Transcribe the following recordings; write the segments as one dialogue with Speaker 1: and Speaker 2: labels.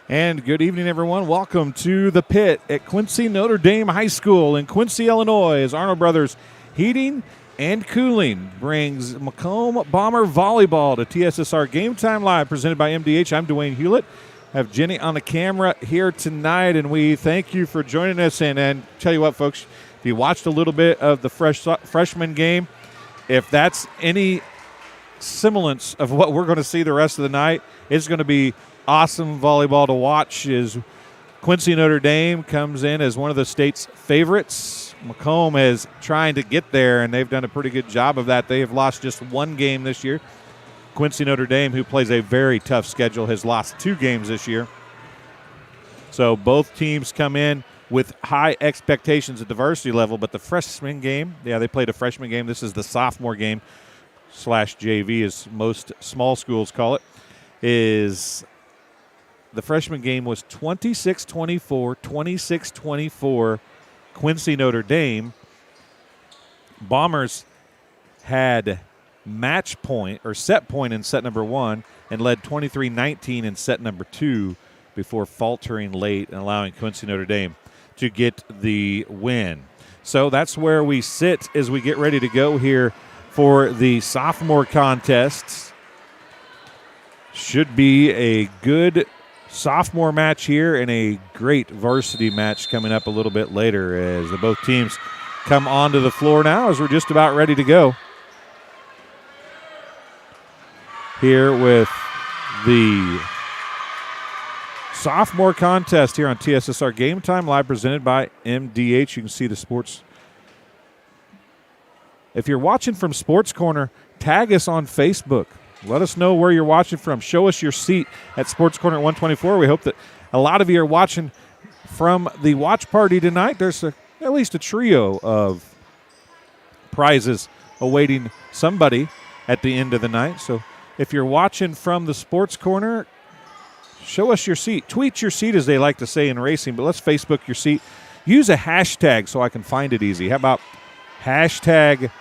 Speaker 1: And good evening, everyone. Welcome to the pit at Quincy Notre Dame High School in Quincy, Illinois, as Arnold Brothers Heating and Cooling brings Macomb Bomber Volleyball to TSSR Game Time Live, presented by MDH. I'm Dwayne Hulett. I have Jenny on the camera here tonight, and we thank you for joining us. And tell you what, folks, if you watched a little bit of the freshman game, if that's any semblance of what we're going to see the rest of the night, it's going to be awesome volleyball to watch. As Quincy Notre Dame comes in as one of the state's favorites. Macomb is trying to get there, and they've done a pretty good job of that. They have lost just one game this year. Quincy Notre Dame, who plays a very tough schedule, has lost 2 games this year. So both teams come in with high expectations at the varsity level, but the freshman game, they played a freshman game. This is the sophomore game / JV, as most small schools call it, is the freshman game was 26-24, 26-24, Quincy Notre Dame. Bombers had match point or set point in set number 1 and led 23-19 in set number 2 before faltering late and allowing Quincy Notre Dame to get the win. So that's where we sit as we get ready to go here for the sophomore contests. Should be a good sophomore match here and a great varsity match coming up a little bit later as both teams come onto the floor now as we're just about ready to go. Here with the sophomore contest here on TSSR Game Time Live, presented by MDH. You can see the sports. If you're watching from Sports Corner, tag us on Facebook. Let us know where you're watching from. Show us your seat at Sports Corner at 124. We hope that a lot of you are watching from the watch party tonight. There's at least a trio of prizes awaiting somebody at the end of the night. So if you're watching from the Sports Corner, show us your seat. Tweet your seat, as they like to say in racing, but let's Facebook your seat. Use a hashtag so I can find it easy. How about hashtag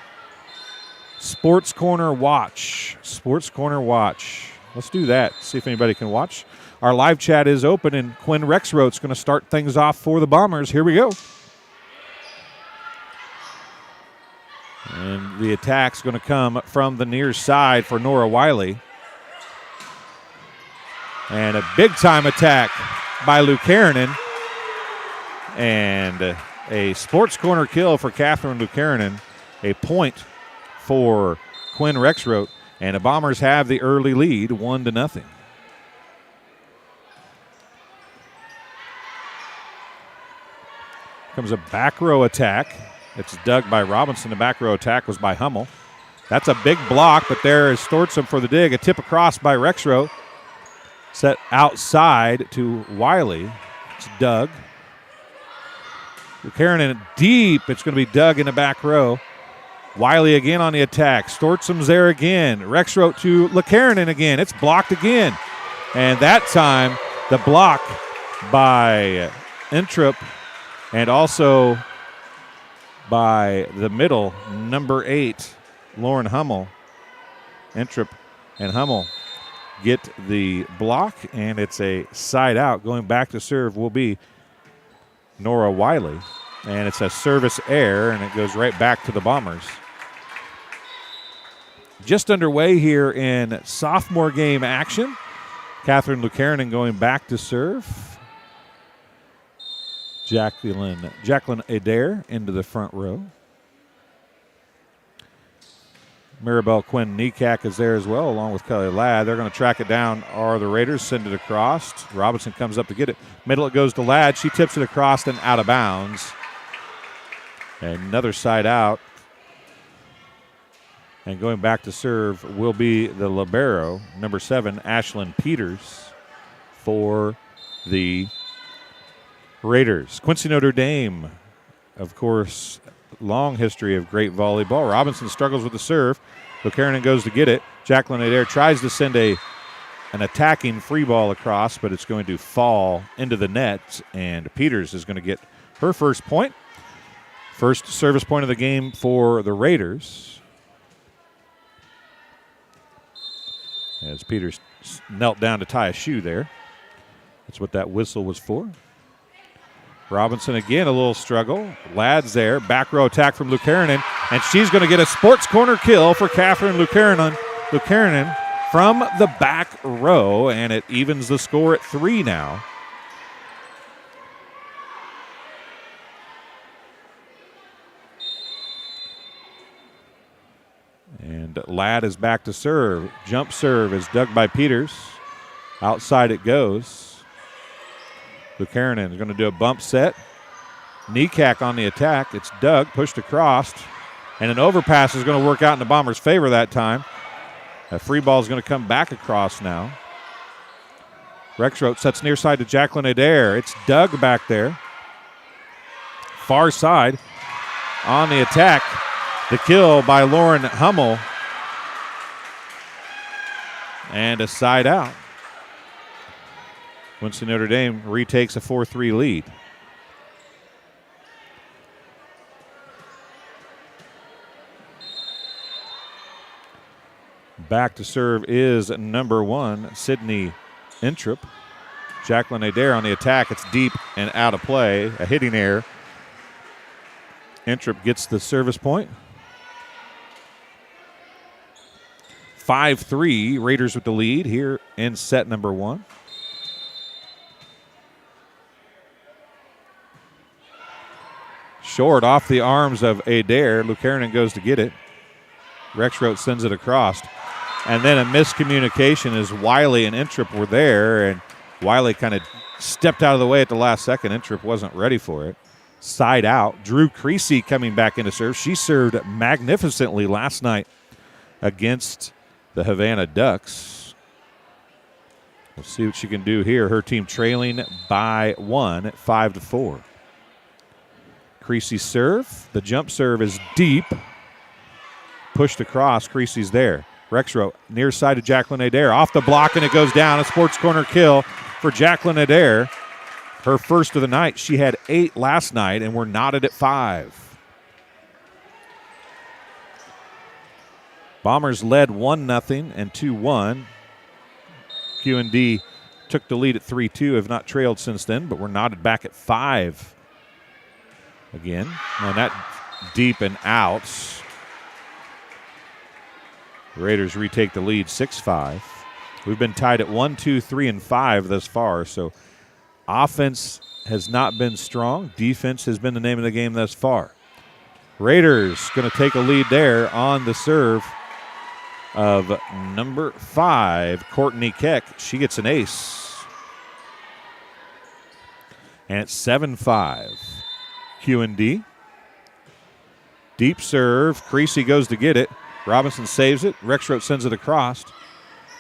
Speaker 1: Sports Corner Watch? Sports Corner Watch. Let's do that. See if anybody can watch. Our live chat is open, and Quinn Rexroth's going to start things off for the Bombers. Here we go. And the attack's going to come from the near side for Nora Wiley. And a big-time attack by Lucarinen. And a Sports Corner kill for Catherine Lucarinen. A point for Quinn Rexroth, and the Bombers have the early lead, 1-0. Comes a back row attack. It's dug by Robinson. The back row attack was by Hummel. That's a big block, but there is Stortsom for the dig. A tip across by Rexroth. Set outside to Wiley. It's dug. Lucarinen deep. It's going to be dug in the back row. Wiley again on the attack. Stortsom's there again. Rexroth to Lucarinen again. It's blocked again. And that time, the block by Entrup and also by the middle, number 8, Lauren Hummel. Entrup and Hummel get the block, and it's a side out. Going back to serve will be Nora Wiley. And it's a service error, and it goes right back to the Bombers. Just underway here in sophomore game action. Catherine Lucarinen going back to serve. Jacqueline Adair into the front row. Maribel Quinn Nekak is there as well, along with Kelly Ladd. They're going to track it down. Are the Raiders send it across. Robinson comes up to get it. Middle it goes to Ladd. She tips it across and out of bounds. Another side out. And going back to serve will be the libero, number 7, Ashlyn Peters, for the Raiders. Quincy Notre Dame, of course, long history of great volleyball. Robinson struggles with the serve. Lucarinen goes to get it. Jacqueline Adair tries to send an attacking free ball across, but it's going to fall into the net, and Peters is going to get her first point. First service point of the game for the Raiders. As Peters knelt down to tie a shoe there. That's what that whistle was for. Robinson again, a little struggle. Ladd's there. Back row attack from Lukarinen, and she's going to get a sports corner kill for Catherine Lukarinen from the back row, and it evens the score at 3 now. And Ladd is back to serve. Jump serve is dug by Peters. Outside it goes. Lukarinen is going to do a bump set. Kneecack on the attack. It's dug, pushed across. And an overpass is going to work out in the Bombers' favor that time. A free ball is going to come back across now. Rexroth sets near side to Jacqueline Adair. It's dug back there. Far side on the attack. The kill by Lauren Hummel. And a side out. Quincy Notre Dame retakes a 4-3 lead. Back to serve is number 1, Sydney Introp. Jacqueline Adair on the attack. It's deep and out of play. A hitting error. Introp gets the service point. 5-3, Raiders with the lead here in set number 1. Short off the arms of Adair. Lukarinen goes to get it. Rexroth sends it across. And then a miscommunication as Wiley and Introp were there, and Wiley kind of stepped out of the way at the last second. Introp wasn't ready for it. Side out. Drew Creasy coming back into serve. She served magnificently last night against the Havana Ducks. We'll see what she can do here. Her team trailing by 1 at 5-4. Creasy's serve. The jump serve is deep. Pushed across. Creasy's there. Rexroth near side to Jacqueline Adair. Off the block, and it goes down. A sports corner kill for Jacqueline Adair. Her first of the night. She had 8 last night, and we're knotted at 5. Bombers led 1-0 and 2-1. Q&D took the lead at 3-2, have not trailed since then, but we're knotted back at 5 again. And that deep and out. The Raiders retake the lead 6-5. We've been tied at 1, 2, 3, and 5 thus far, so offense has not been strong. Defense has been the name of the game thus far. Raiders going to take a lead there on the serve of number 5, Courtney Keck. She gets an ace. And it's 7-5. Q&D. Deep serve. Creasy goes to get it. Robinson saves it. Rexroth sends it across.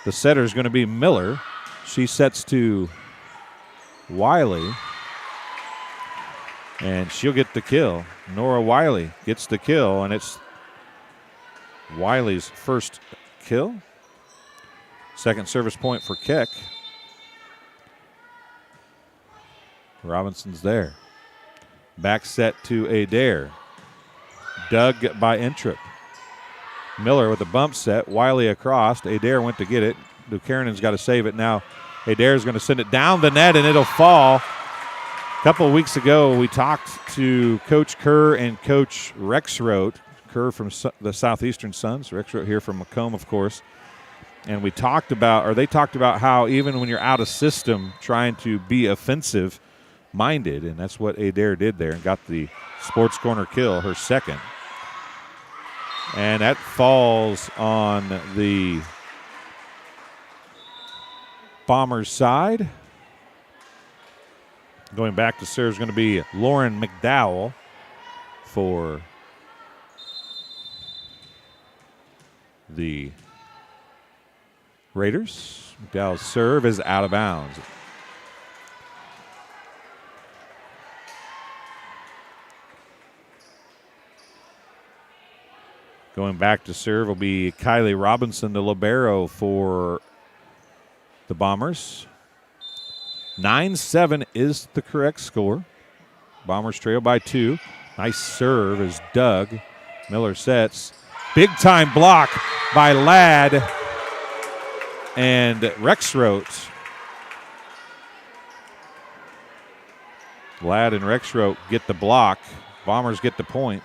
Speaker 1: The setter is going to be Miller. She sets to Wiley. And she'll get the kill. Nora Wiley gets the kill, and it's Wiley's first kill. Second service point for Keck. Robinson's there. Back set to Adair. Dug by Introp. Miller with a bump set. Wiley across. Adair went to get it. Lukarinen's got to save it now. Adair's going to send it down the net, and it'll fall. A couple of weeks ago, we talked to Coach Kerr and Coach Rexroth. Kerr from the Southeastern Suns. Rexroth here from Macomb, of course. And we talked about, or they talked about how even when you're out of system, trying to be offensive minded, and that's what Adair did there and got the sports corner kill, her second. And that falls on the Bombers side. Going back to serve is going to be Lauren McDowell for the Raiders. McDowell's serve is out of bounds. Going back to serve will be Kylie Robinson, the libero for the Bombers. 9-7 is the correct score. Bombers trail by 2. Nice serve is Doug. Miller sets. Big time block by Ladd and Rexroth. Ladd and Rexroth get the block. Bombers get the point.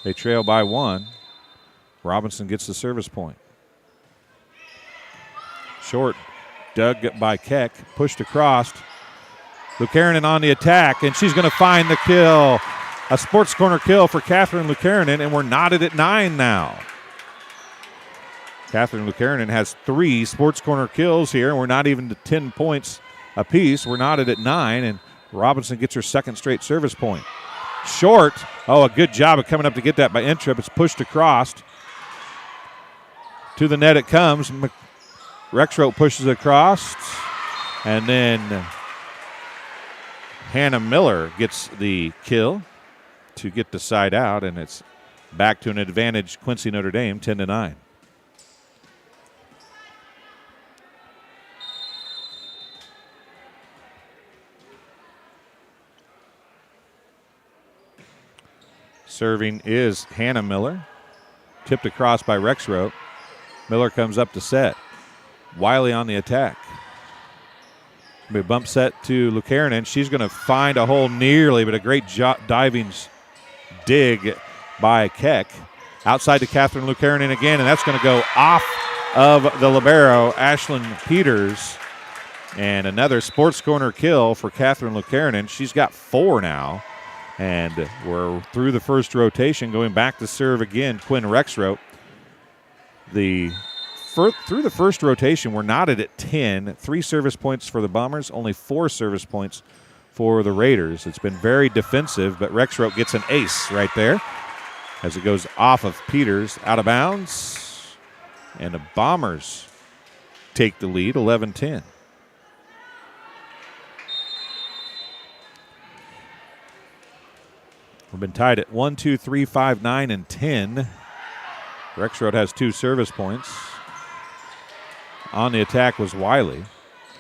Speaker 1: They trail by 1. Robinson gets the service point. Short, dug by Keck, pushed across. Lukarinen on the attack, and she's going to find the kill. A sports corner kill for Catherine Lukarinen, and we're knotted at 9 now. Catherine Lukarinen has 3 sports corner kills here, and we're not even to 10 points apiece. We're knotted at 9, and Robinson gets her second straight service point. Short. Oh, a good job of coming up to get that by Intrip. It's pushed across. To the net it comes. Rexroth pushes it across. And then Hannah Miller gets the kill to get the side out, and it's back to an advantage Quincy Notre Dame, 10-9. Serving is Hannah Miller. Tipped across by Rexroth. Miller comes up to set. Wiley on the attack. Be a bump set to Lukarinen. She's going to find a hole nearly, but a great diving dig by Keck. Outside to Catherine Lukarinen again, and that's going to go off of the libero, Ashlyn Peters. And another sports corner kill for Catherine Lukarinen. She's got 4 now. And we're through the first rotation, going back to serve again, Quinn Rexroth. Through the first rotation, we're knotted at 10. 3 service points for the Bombers, only 4 service points for the Raiders. It's been very defensive, but Rexroth gets an ace right there as it goes off of Peters, out of bounds. And the Bombers take the lead, 11-10. We've been tied at 1, 2, 3, 5, 9, and 10. Rexroth has 2 service points. On the attack was Wiley.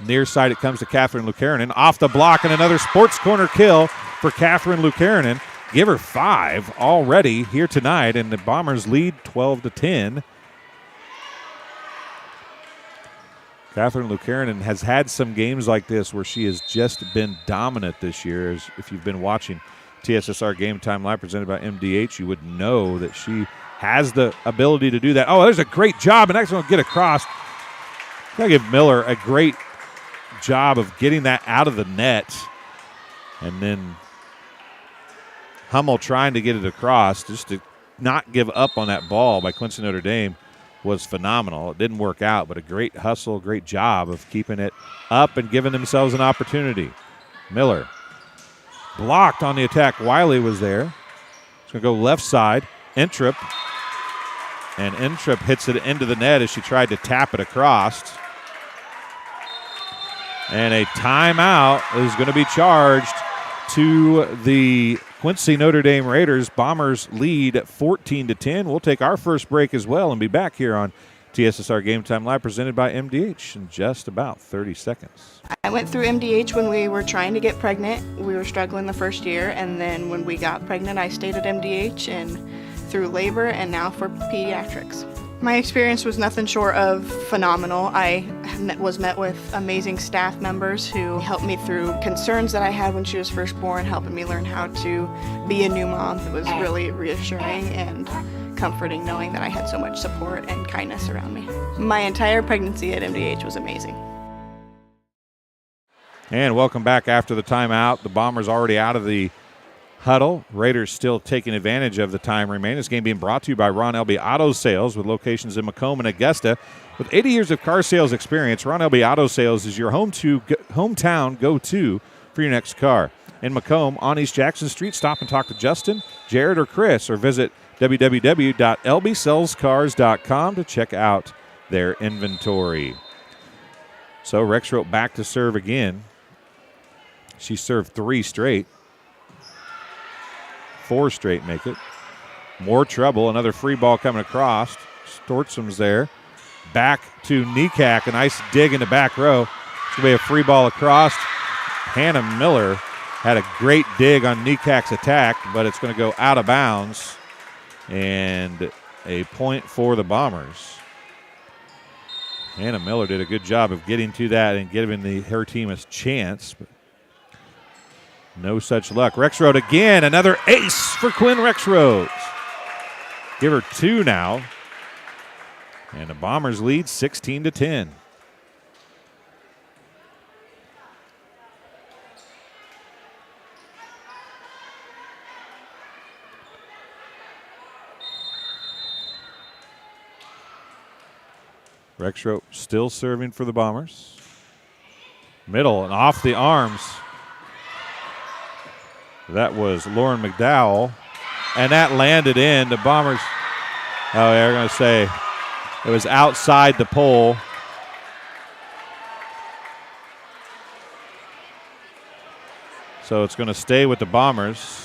Speaker 1: Near side it comes to Catherine Lukarinen. Off the block and another sports corner kill for Catherine Lukarinen. Give her 5 already here tonight, and the Bombers lead 12-10. Catherine Lukarinen has had some games like this where she has just been dominant this year. As if you've been watching TSSR Game Time Live presented by MDH, you would know that she has the ability to do that. Oh, there's a great job, and that's going to get across. Got to give Miller a great job of getting that out of the net. And then Hummel trying to get it across, just to not give up on that ball by Quincy Notre Dame was phenomenal. It didn't work out, but a great hustle, great job of keeping it up and giving themselves an opportunity. Miller blocked on the attack. Wiley was there. It's going to go left side. Intrip. And Intrip hits it into the net as she tried to tap it across. And a timeout is going to be charged to the Quincy Notre Dame Raiders. Bombers lead 14-10. We'll take our first break as well and be back here on TSSR Game Time Live presented by MDH in just about 30 seconds.
Speaker 2: I went through MDH when we were trying to get pregnant. We were struggling the first year, and then when we got pregnant, I stayed at MDH and through labor and now for pediatrics. My experience was nothing short of phenomenal. I was met with amazing staff members who helped me through concerns that I had when she was first born, helping me learn how to be a new mom. It was really reassuring and comforting knowing that I had so much support and kindness around me. My entire pregnancy at MDH was amazing.
Speaker 1: And welcome back after the timeout. The Bombers already out of the huddle. Raiders still taking advantage of the time remaining. This game being brought to you by Ron Elby Auto Sales with locations in Macomb and Augusta. With 80 years of car sales experience, Ron Elby Auto Sales is your hometown go-to for your next car. In Macomb, on East Jackson Street, stop and talk to Justin, Jared, or Chris, or visit www.lbsellscars.com to check out their inventory. So Rexroth back to serve again. She served 3 straight. 4 straight make it. More trouble. Another free ball coming across. Stortsum's there. Back to Nekak. A nice dig in the back row. It's going to be a free ball across. Hannah Miller had a great dig on Nekak's attack, but it's going to go out of bounds. And a point for the Bombers. Hannah Miller did a good job of getting to that and giving her team a chance. But No such luck. Rexroad again, another ace for Quinn Rexroad. Give her 2 now. And the Bombers lead 16-10. Rexroad still serving for the Bombers. Middle and off the arms. That was Lauren McDowell. And that landed in. The Bombers, oh, they're going to say it was outside the pole. So it's going to stay with the Bombers.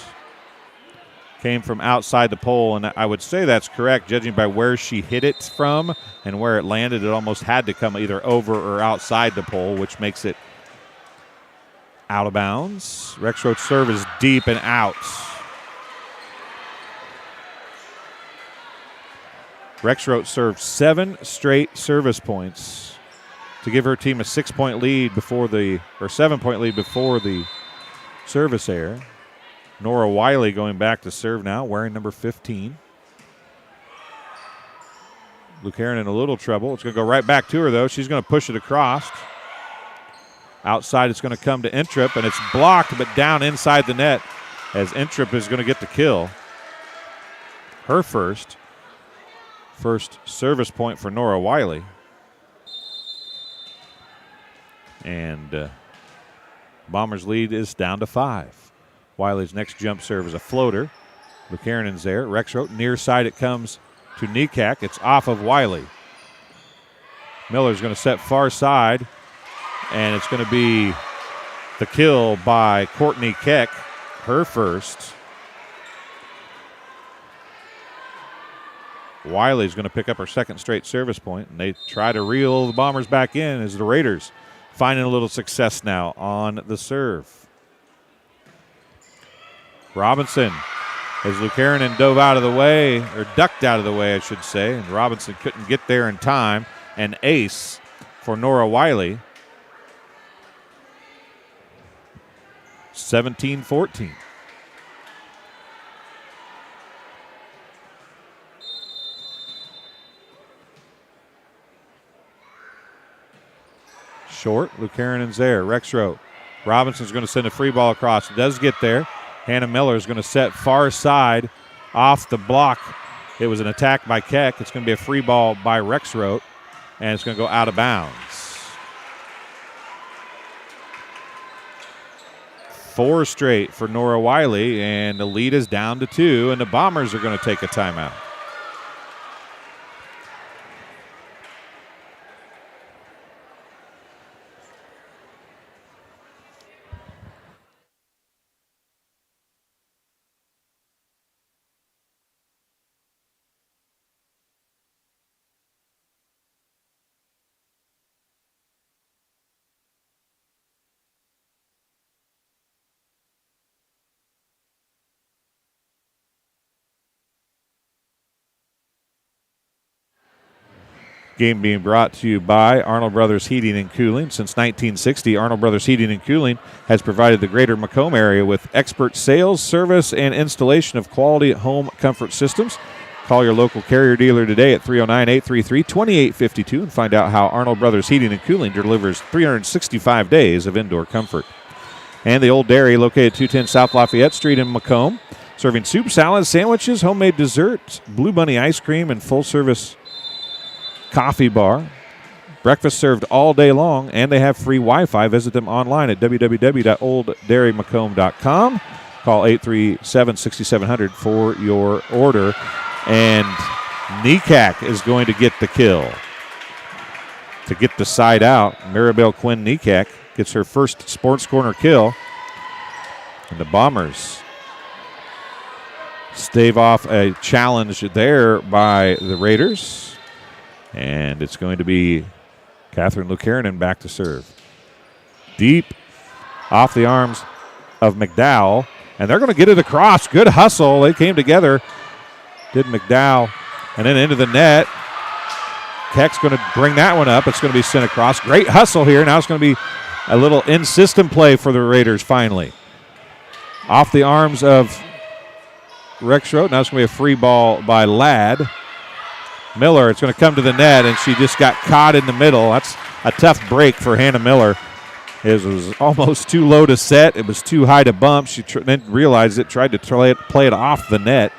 Speaker 1: Came from outside the pole, and I would say that's correct, judging by where she hit it from and where it landed. It almost had to come either over or outside the pole, which makes it out of bounds. Rexroad's serve is deep and out. Rexroad served 7 straight service points to give her team a 6-point lead before the, or 7-point lead before the service error. Nora Wiley going back to serve now, wearing number 15. Lucarin in a little trouble. It's going to go right back to her, though. She's going to push it across. Outside, it's going to come to Intrip, and it's blocked, but down inside the net as Intrip is going to get the kill. Her first service point for Nora Wiley. And Bombers' lead is down to 5. Wiley's next jump serve is a floater. Lucarinen's there. Rexroad, near side it comes to Nikak. It's off of Wiley. Miller's going to set far side, and it's going to be the kill by Courtney Keck, her first. Wiley's going to pick up her second straight service point, and they try to reel the Bombers back in as the Raiders finding a little success now on the serve. Robinson, as Lucarinen dove out of the way, or ducked out of the way, I should say, and Robinson couldn't get there in time. An ace for Nora Wiley. 17-14. Short, Lucarinen's there. Rexroad. Robinson's going to send a free ball across. It does get there. Hannah Miller is going to set far side off the block. It was an attack by Keck. It's going to be a free ball by Rexroad, and it's going to go out of bounds. 4 straight for Nora Wiley, and the lead is down to 2, and the Bombers are going to take a timeout. Game being brought to you by Arnold Brothers Heating and Cooling. Since 1960, Arnold Brothers Heating and Cooling has provided the greater Macomb area with expert sales, service, and installation of quality home comfort systems. Call your local Carrier dealer today at 309-833-2852 and find out how Arnold Brothers Heating and Cooling delivers 365 days of indoor comfort. And the Old Dairy, located 210 South Lafayette Street in Macomb, serving soup, salads, sandwiches, homemade desserts, Blue Bunny ice cream, and full-service coffee bar. Breakfast served all day long, and they have free Wi-Fi. Visit them online at www.olddairymacomb.com. Call 837-6700 for your order. And Nikak is going to get the kill. To get the side out, Maribel Quinn Nikak gets her first Sports Corner kill. And the Bombers stave off a challenge there by the Raiders. And it's going to be Catherine Lucarinen back to serve. Deep off the arms of McDowell. And they're going to get it across. Good hustle. They came together. Did McDowell. And then into the net. Keck's going to bring that one up. It's going to be sent across. Great hustle here. Now it's going to be a little in-system play for the Raiders finally. Off the arms of Rexroth. Now it's going to be a free ball by Ladd. Miller, it's going to come to the net, and she just got caught in the middle. That's a tough break for Hannah Miller. It was almost too low to set. It was too high to bump. She then realized it, tried to play it off the net.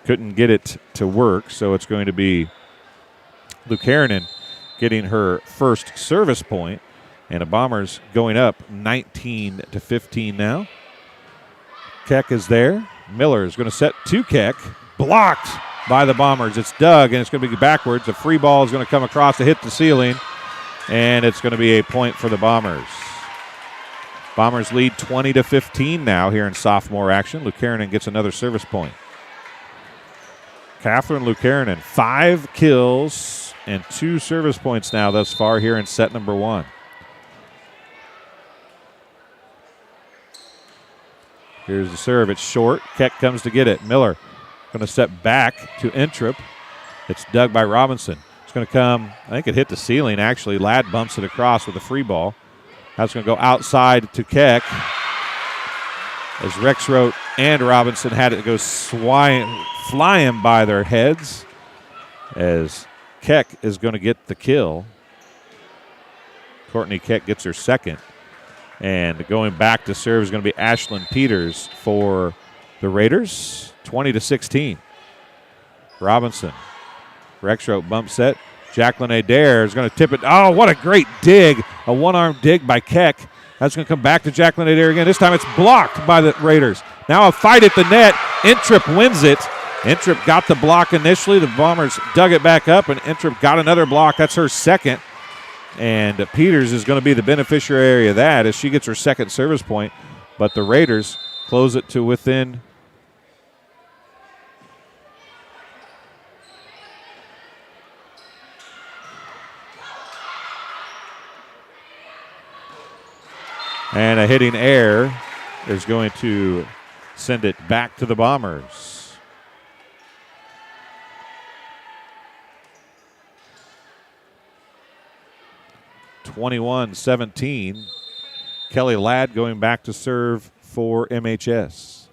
Speaker 1: Couldn't get it to work, so it's going to be Lucanen getting her first service point, and the Bombers going up 19-15 now. Keck is there. Miller is going to set to Keck. Blocked by the Bombers. It's dug, and it's going to be backwards. A free ball is going to come across to hit the ceiling, and it's going to be a point for the Bombers. Bombers lead 20-15 now here in sophomore action. Lucanen gets another service point. Catherine Lucanen, 5 kills and 2 service points now thus far here in set number 1. Here's the serve. It's short. Keck comes to get it. Miller going to step back to Entrup. It's dug by Robinson. It's going to come, I think it hit the ceiling actually. Ladd bumps it across with a free ball. That's going to go outside to Keck. As Rexroth and Robinson had it go flying by their heads. As Keck is going to get the kill. Courtney Keck gets her second. And going back to serve is going to be Ashlyn Peters for the Raiders. 20-16. Robinson. Rexroth bump set. Jacqueline Adair is going to tip it. Oh, what a great dig. A one-arm dig by Keck. That's going to come back to Jacqueline Adair again. This time it's blocked by the Raiders. Now a fight at the net. Entrup wins it. Entrup got the block initially. The Bombers dug it back up, and Entrup got another block. That's her second. And Peters is going to be the beneficiary of that as she gets her second service point. But the Raiders close it to within and a hitting error is going to send it back to the Bombers. (21-17). Kelly Ladd going back to serve for MHS.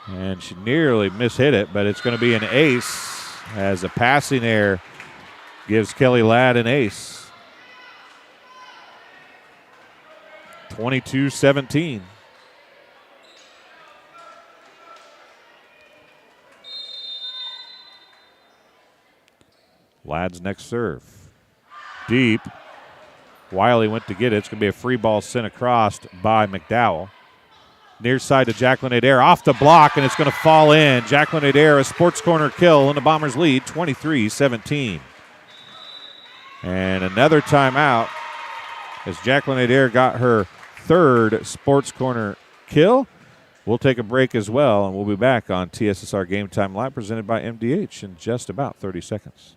Speaker 1: And she nearly mishit it, but it's going to be an ace as a passing error gives Kelly Ladd an ace. 22-17. Ladd's next serve. Deep. Wiley went to get it. It's going to be a free ball sent across by McDowell. Near side to Jacqueline Adair. Off the block, and it's going to fall in. Jacqueline Adair, a sports corner kill, and the Bombers lead 23-17. And another timeout as Jacqueline Adair got her third sports corner kill. We'll take a break as well, and we'll be back on TSSR Game Time Live presented by MDH in just about 30 seconds.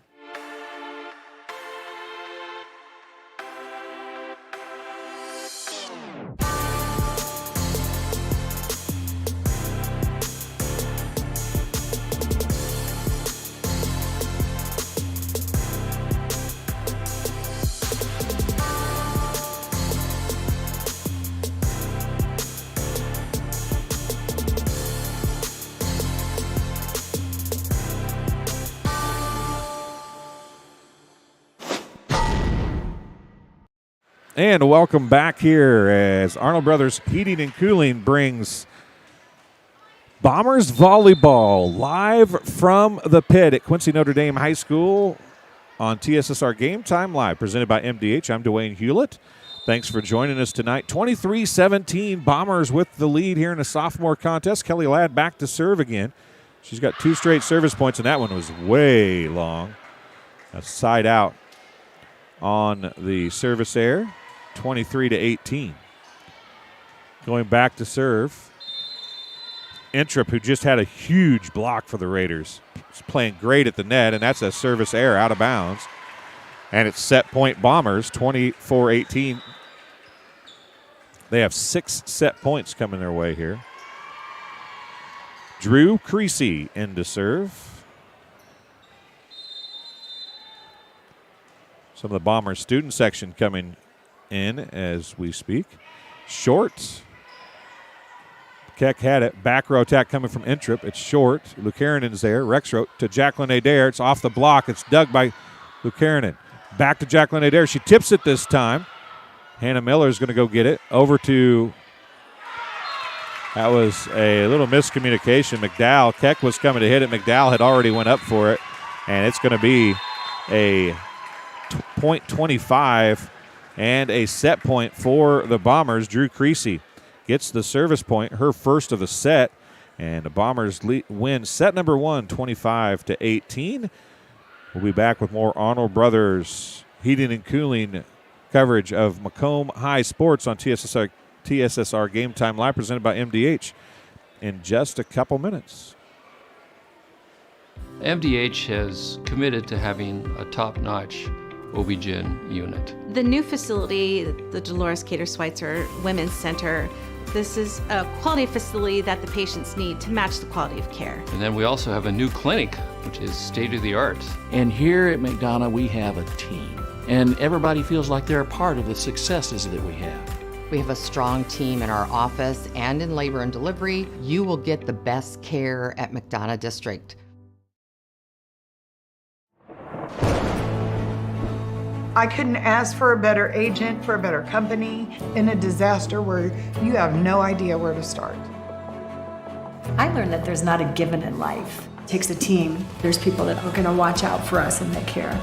Speaker 1: And welcome back here as Arnold Brothers Heating and Cooling brings Bombers Volleyball live from the pit at Quincy Notre Dame High School on TSSR Game Time Live, presented by MDH. I'm Dwayne Hulett. Thanks for joining us tonight. 23-17, Bombers with the lead here in a sophomore contest. Kelly Ladd back to serve again. She's got 2 straight service points, and that one was way long. A side out on the service error. 23-18. Going back to serve. Entrup, who just had a huge block for the Raiders, is playing great at the net, and that's a service error out of bounds. And it's set point Bombers, 24-18. They have 6 set points coming their way here. Drew Creasy in to serve. Some of the Bombers student section coming in as we speak. Short Keck had it. Back row attack coming from Intrip. It's short. Lukarinen's there. Rexroth to Jacqueline Adair. It's off the block. It's dug by Lukarinen. Back to Jacqueline Adair. She tips it this time. Hannah Miller is going to go get it. Over to, that was a little miscommunication. McDowell. Keck was coming to hit it. McDowell had already went up for it. And it's going to be a .25 and a set point for the Bombers. Drew Creasy gets the service point, her first of the set, and the Bombers win set number 1, 25-18. We'll be back with more Arnold Brothers heating and cooling coverage of Macomb High Sports on TSSR Game Time Live, presented by MDH, in just a couple minutes.
Speaker 3: MDH has committed to having a top-notch OB-GYN unit.
Speaker 4: The new facility, the Dolores Cater Schweitzer Women's Center, this is a quality facility that the patients need to match the quality of care.
Speaker 3: And then we also have a new clinic, which is state-of-the-art.
Speaker 5: And here at McDonough, we have a team. And everybody feels like they're a part of the successes that we have.
Speaker 6: We have a strong team in our office and in labor and delivery. You will get the best care at McDonough District.
Speaker 7: I couldn't ask for a better agent, for a better company in a disaster where you have no idea where to start.
Speaker 8: I learned that there's not a given in life. It takes a team. There's people that are going to watch out for us and that care.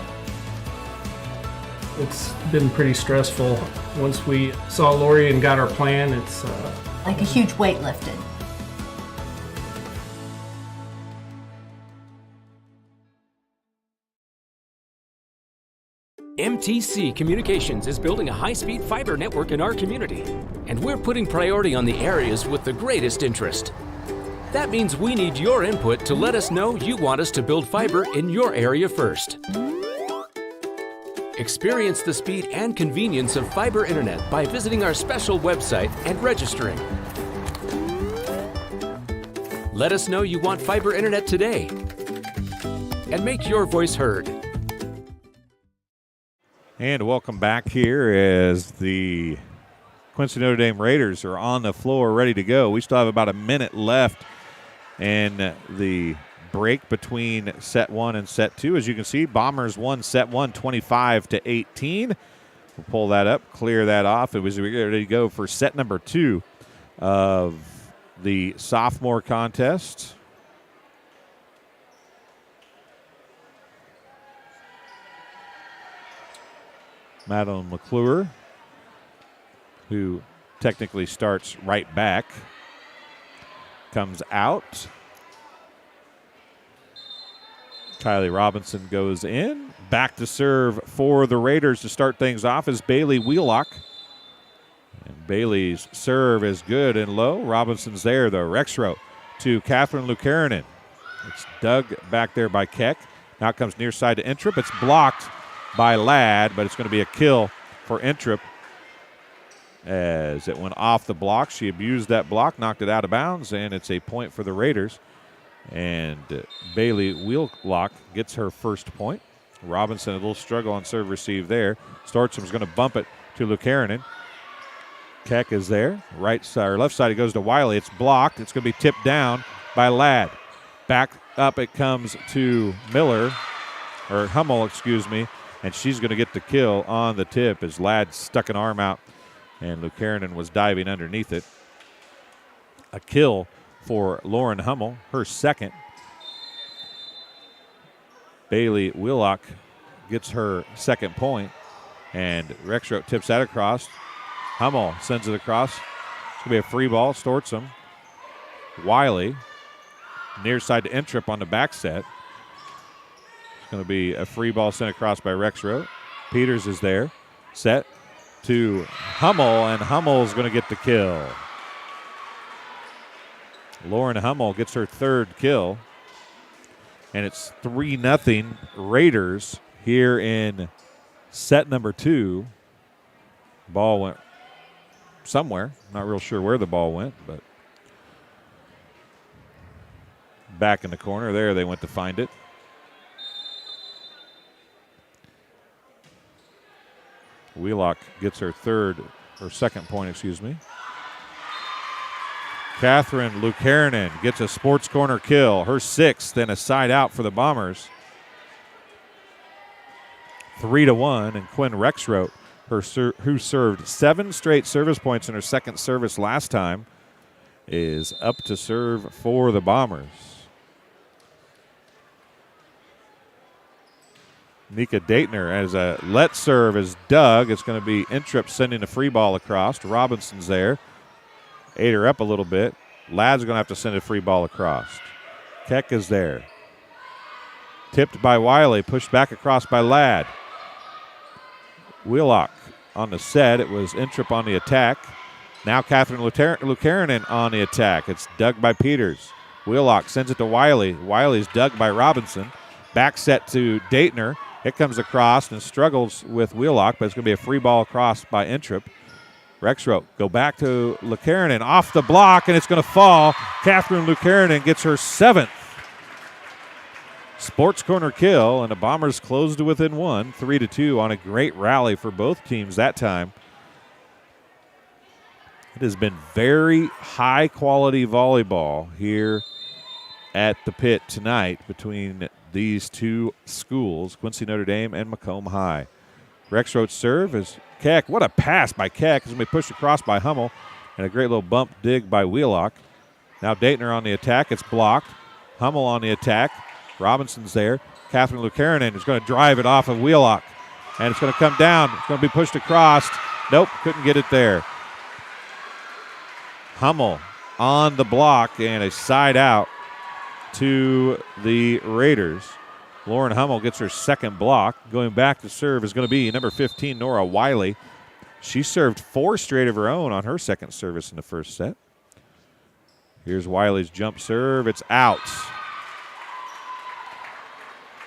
Speaker 9: It's been pretty stressful. Once we saw Lori and got our plan, it's
Speaker 10: like a huge weight lifted.
Speaker 11: MTC Communications is building a high-speed fiber network in our community, and we're putting priority on the areas with the greatest interest. That means we need your input to let us know you want us to build fiber in your area first. Experience the speed and convenience of fiber internet by visiting our special website and registering. Let us know you want fiber internet today, and make your voice heard.
Speaker 1: And welcome back here as the Quincy Notre Dame Raiders are on the floor ready to go. We still have about a minute left in the break between set 1 and set 2. As you can see, Bombers won set 1 25-18. We'll pull that up, clear that off. It was ready to go for set number 2 of the sophomore contest. Madeline McClure, who technically starts right back, comes out. Kylie Robinson goes in. Back to serve for the Raiders to start things off is Bailey Wheelock. And Bailey's serve is good and low. Robinson's there, though. Rexroth to Catherine Lukarinen. It's dug back there by Keck. Now it comes near side to Intrip. It's blocked by Ladd, but it's going to be a kill for Intrip as it went off the block. She abused that block, knocked it out of bounds, and it's a point for the Raiders. And Bailey Wheelock gets her first point. Robinson, a little struggle on serve receive there. Storcham's going to bump it to Lukarinen. Keck is there. Right side or left side, it goes to Wiley. It's blocked. It's going to be tipped down by Ladd. Back up it comes to Miller, or Hummel, excuse me. And she's going to get the kill on the tip as Ladd stuck an arm out and Lukarinen was diving underneath it. A kill for Lauren Hummel, her second. Bailey Wheelock gets her second point, and Rexroth tips that across. Hummel sends it across. It's going to be a free ball. Storcham. Wiley, near side to Intrip on the back set. Going to be a free ball sent across by Rexroth. Peters is there. Set to Hummel, and Hummel's going to get the kill. Lauren Hummel gets her third kill. And it's 3-0 Raiders here in set number 2. Ball went somewhere. Not real sure where the ball went, but back in the corner there they went to find it. Wheelock gets her second point, excuse me. Catherine Lukarinen gets a sports corner kill, her 6th, and a side out for the Bombers. 3-1, and Quinn Rexroth, who served 7 straight service points in her second service last time, is up to serve for the Bombers. Nika Daitner as a let serve is dug. It's going to be Intrip sending a free ball across. Robinson's there. Ate her up a little bit. Ladd's going to have to send a free ball across. Keck is there. Tipped by Wiley, pushed back across by Ladd. Wheelock on the set. It was Intrip on the attack. Now Catherine Lukarinen on the attack. It's dug by Peters. Wheelock sends it to Wiley. Wiley's dug by Robinson. Back set to Daitner. It comes across and struggles with Wheelock, but it's going to be a free ball across by Intrip. Rexroth go back to Lukarinen off the block, and it's going to fall. Catherine Lukarinen gets her 7th sports corner kill, and the Bombers closed to within 1, 3-2 on a great rally for both teams that time. It has been very high-quality volleyball here at the pit tonight between these two schools, Quincy Notre Dame and Macomb High. Rexroth's serve is Keck. What a pass by Keck. It's going to be pushed across by Hummel, and a great little bump dig by Wheelock. Now Daitner on the attack. It's blocked. Hummel on the attack. Robinson's there. Catherine Lukarinen is going to drive it off of Wheelock, and it's going to come down. It's going to be pushed across. Nope, couldn't get it there. Hummel on the block, and a side out to the Raiders. Lauren Hummel gets her 2nd block. Going back to serve is going to be number 15, Nora Wiley. She served 4 straight of her own on her 2nd service in the first set. Here's Wiley's jump serve. It's out.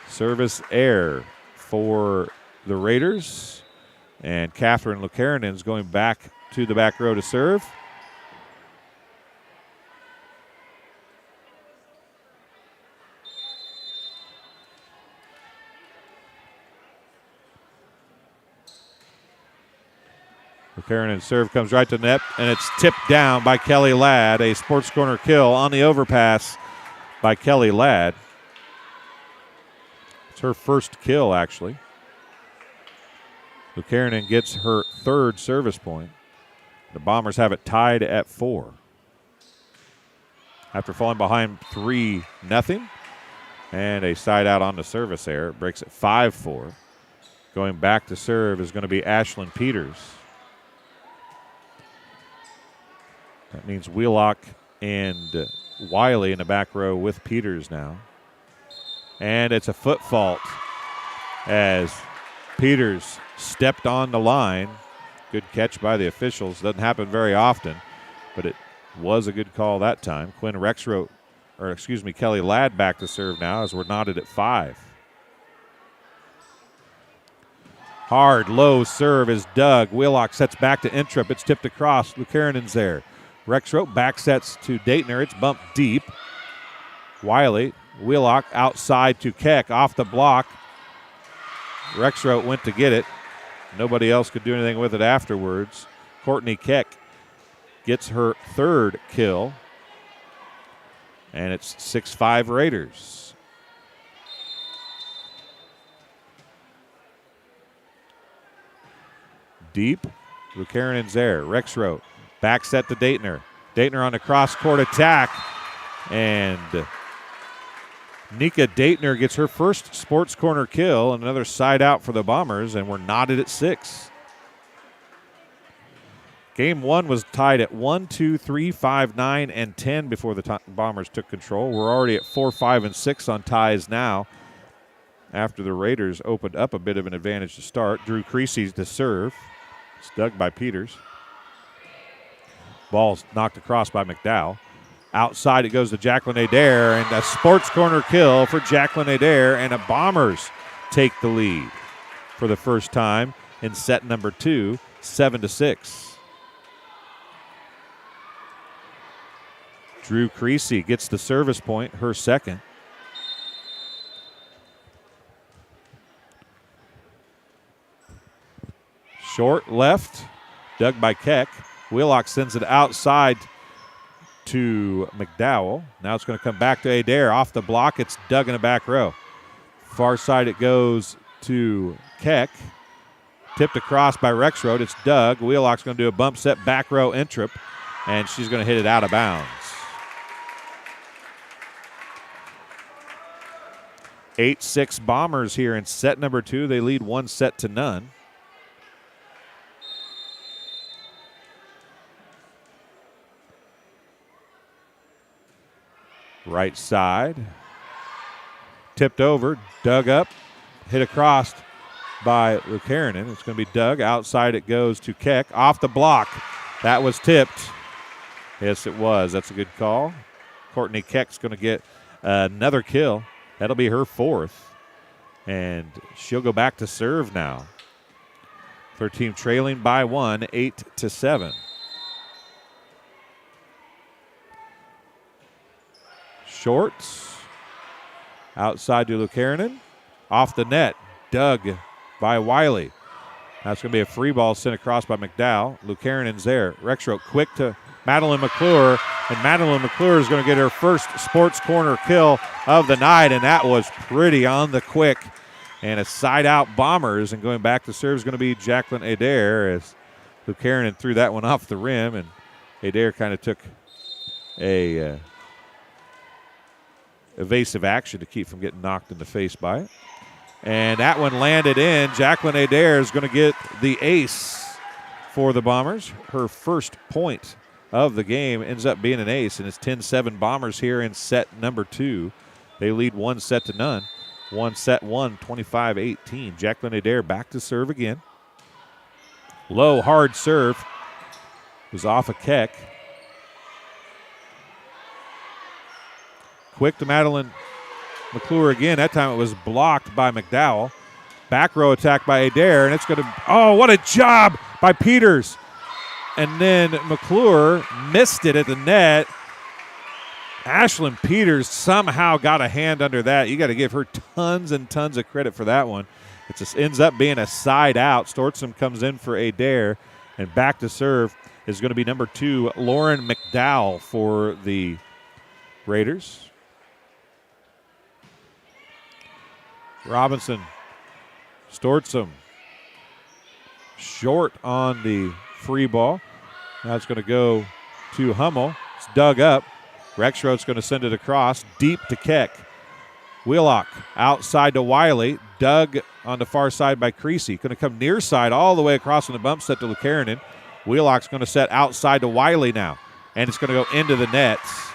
Speaker 1: Service error for the Raiders. And Catherine Lukarinen is going back to the back row to serve. Lukarinen's serve comes right to net, and it's tipped down by Kelly Ladd. A sports corner kill on the overpass by Kelly Ladd. It's her first kill, actually. Lukarinen gets her 3rd service point. The Bombers have it tied at 4. After falling behind 3-0, and a side out on the service error, it breaks it 5-4. Going back to serve is going to be Ashlyn Peters. That means Wheelock and Wiley in the back row with Peters now. And it's a foot fault as Peters stepped on the line. Good catch by the officials. Doesn't happen very often, but it was a good call that time. Kelly Ladd back to serve now as we're knotted at 5. Hard, low serve is dug. Wheelock sets back to Intrip. It's tipped across. Lukarinen's there. Rexroth back sets to Daitner. It's bumped deep. Wiley, Wheelock outside to Keck off the block. Rexroth went to get it. Nobody else could do anything with it afterwards. Courtney Keck gets her 3rd kill. And it's 6-5 Raiders. Deep. Lukarinen's there. Rexroth. Back set to Daitner. Daitner on the cross-court attack. And Nika Daitner gets her 1st sports corner kill. And another side out for the Bombers, and we're knotted at 6. Game 1 was tied at 1, 2, 3, 5, 9, and 10 before the Bombers took control. We're already at 4, 5, and 6 on ties now after the Raiders opened up a bit of an advantage to start. Drew Creasy to serve. It's dug by Peters. Ball's knocked across by McDowell. Outside it goes to Jacqueline Adair, and a sports corner kill for Jacqueline Adair, and the Bombers take the lead for the first time in set number 2, 7-6. Drew Creasy gets the service point, her 2nd. Short left, dug by Keck. Wheelock sends it outside to McDowell. Now it's going to come back to Adair. Off the block, it's dug in the back row. Far side it goes to Keck. Tipped across by Rexroad. It's Doug. Wheelock's going to do a bump set back row Intrip, and she's going to hit it out of bounds. 8-6 Bombers here in set number 2. They lead 1-0. Right side. Tipped over, dug up, hit across by Lucarinen. It's going to be dug. Outside it goes to Keck. Off the block. That was tipped. Yes, it was. That's a good call. Courtney Keck's going to get another kill. That'll be her 4th. And she'll go back to serve now. Her team trailing by 1, 8-7. Shorts. Outside to Lucarinen. Off the net. Dug by Wiley. That's going to be a free ball sent across by McDowell. Lucarinen's there. Rexroad quick to Madeline McClure. And Madeline McClure is going to get her first sports corner kill of the night. And that was pretty on the quick. And a side out Bombers. And going back to serve is going to be Jacqueline Adair as Lucarinen threw that one off the rim. And Adair kind of took a evasive action to keep from getting knocked in the face by it. And that one landed in. Jacqueline Adair is going to get the ace for the Bombers. Her first point of the game ends up being an ace, and it's 10-7 Bombers here in set number 2. They lead 1-0. 1-1, 25-18. Jacqueline Adair back to serve again. Low, hard serve. Was off a Keck. Quick to Madeline McClure again. That time it was blocked by McDowell. Back row attack by Adair, and it's going to, oh, what a job by Peters. And then McClure missed it at the net. Ashlyn Peters somehow got a hand under that. You got to give her tons and tons of credit for that one. It just ends up being a side out. Stortsom comes in for Adair, and back to serve is going to be number 2, Lauren McDowell for the Raiders. Robinson, Stortsom, short on the free ball. Now it's going to go to Hummel. It's dug up. Rexroad's going to send it across, deep to Keck. Wheelock outside to Wiley. Dug on the far side by Creasy. Going to come near side all the way across on the bump set to Lucarinen. Wheelock's going to set outside to Wiley now. And it's going to go into the nets.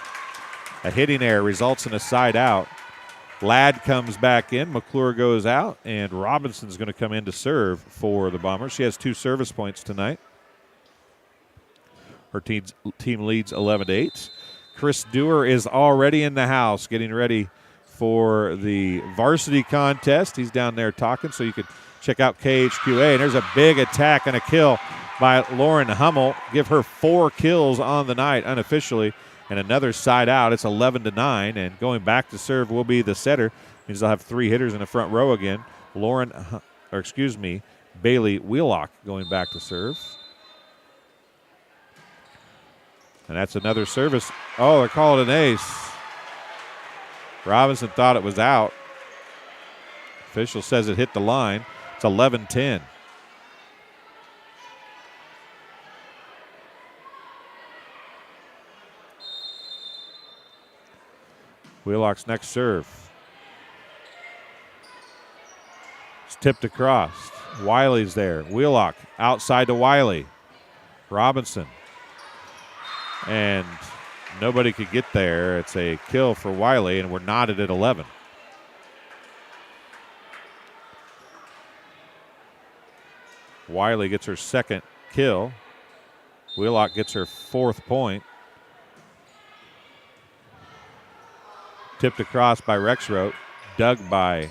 Speaker 1: A hitting error results in a side out. Ladd comes back in. McClure goes out. And Robinson's going to come in to serve for the Bombers. She has 2 service points tonight. Her team leads 11-8. Chris Dewar is already in the house getting ready for the varsity contest. He's down there talking, so you can check out KHQA. And there's a big attack and a kill by Lauren Hummel. Give her 4 kills on the night unofficially. And another side out. It's 11-9. And going back to serve will be the setter. Means they'll have 3 hitters in the front row again. Bailey Wheelock going back to serve. And that's another service. Oh, they're calling an ace. Robinson thought it was out. Official says it hit the line. It's 11-10. Wheelock's next serve. It's tipped across. Wiley's there. Wheelock outside to Wiley. Robinson. And nobody could get there. It's a kill for Wiley, and we're knotted at 11. Wiley gets her 2nd kill. Wheelock gets her 4th point. Tipped across by Rexroad. Dug by.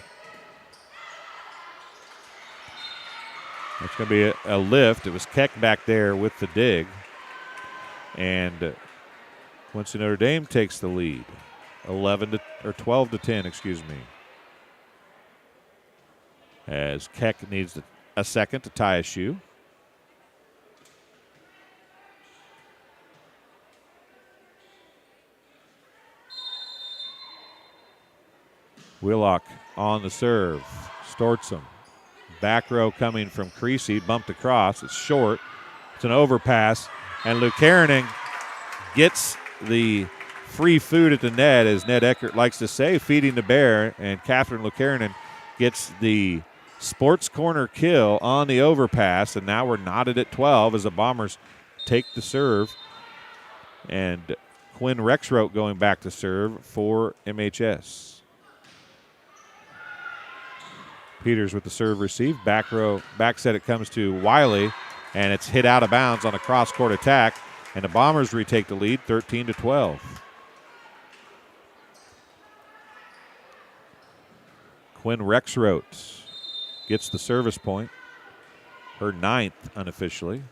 Speaker 1: It's going to be a lift. It was Keck back there with the dig. And Quincy Notre Dame takes the lead, 12-10, excuse me. As Keck needs a second to tie a shoe. Willock on the serve. Stortzum. Back row coming from Creasy. Bumped across. It's short. It's an overpass. And Lucanen gets the free food at the net, as Ned Eckert likes to say, feeding the bear. And Catherine Lucanen gets the sports corner kill on the overpass. And now we're knotted at 12 as the Bombers take the serve. And Quinn Rexroth going back to serve for MHS. Peters with the serve received. Back row, back set it comes to Wiley, and it's hit out of bounds on a cross-court attack, and the Bombers retake the lead 13-12. Quinn Rexroth gets the service point, her 9th unofficially.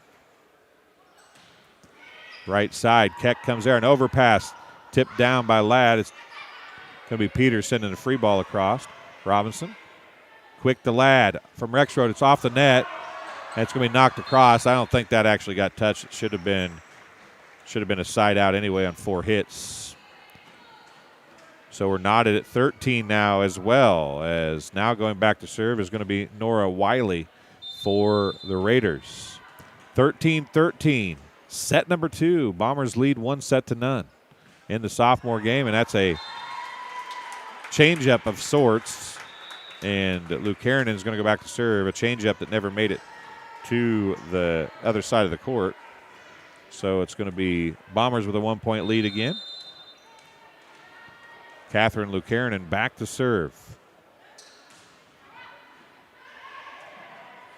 Speaker 1: Right side, Keck comes there, an overpass tipped down by Ladd. It's going to be Peters sending a free ball across. Robinson. Quick to Ladd from Rexroth. It's off the net. And it's going to be knocked across. I don't think that actually got touched. It should have been a side out anyway on 4 hits. So we're knotted at 13 now, as well as now going back to serve is going to be Nora Wiley for the Raiders. 13-13. Set number 2. Bombers lead 1-0 in the sophomore game, and that's a changeup of sorts. And Lucanen is going to go back to serve, a changeup that never made it to the other side of the court. So it's going to be Bombers with a 1-point lead again. Catherine Lucanen back to serve.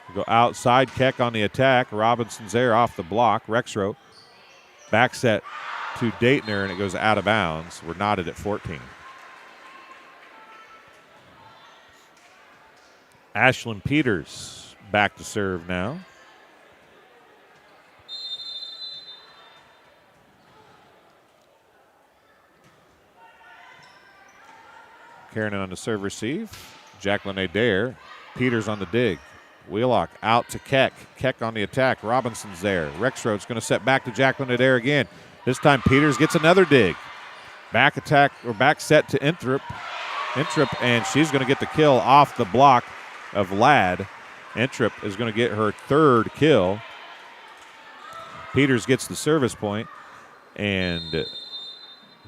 Speaker 1: We'll go outside, Keck on the attack. Robinson's there off the block. Rexroth back set to Daytner, and it goes out of bounds. We're knotted at 14. Ashlyn Peters back to serve now. Kiernan on the serve receive. Jacqueline Adair. Peters on the dig. Wheelock out to Keck. Keck on the attack. Robinson's there. Rexroth's going to set back to Jacqueline Adair again. This time Peters gets another dig. Back attack or back set to Inthrop, and she's going to get the kill off the block of Ladd. Inthrop is going to get her 3rd kill. Peters gets the service point, and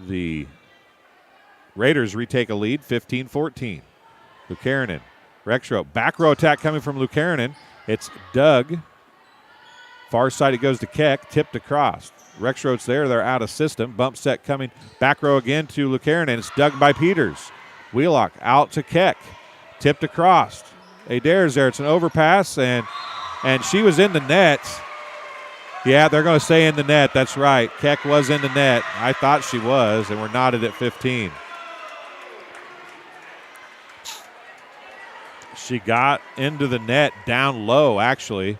Speaker 1: the Raiders retake a lead, 15-14. Lucanen, Rexroth, back row attack coming from Lucanen. It's Doug. Far side it goes to Keck, tipped across. Rexroth's there, they're out of system. Bump set coming, back row again to Lucanen. It's dug by Peters. Wheelock out to Keck, tipped across. Adair's there, it's an overpass, and she was in the net. Yeah, they're going to say in the net, that's right. Keck was in the net. I thought she was, and we're knotted at 15. She got into the net down low, actually.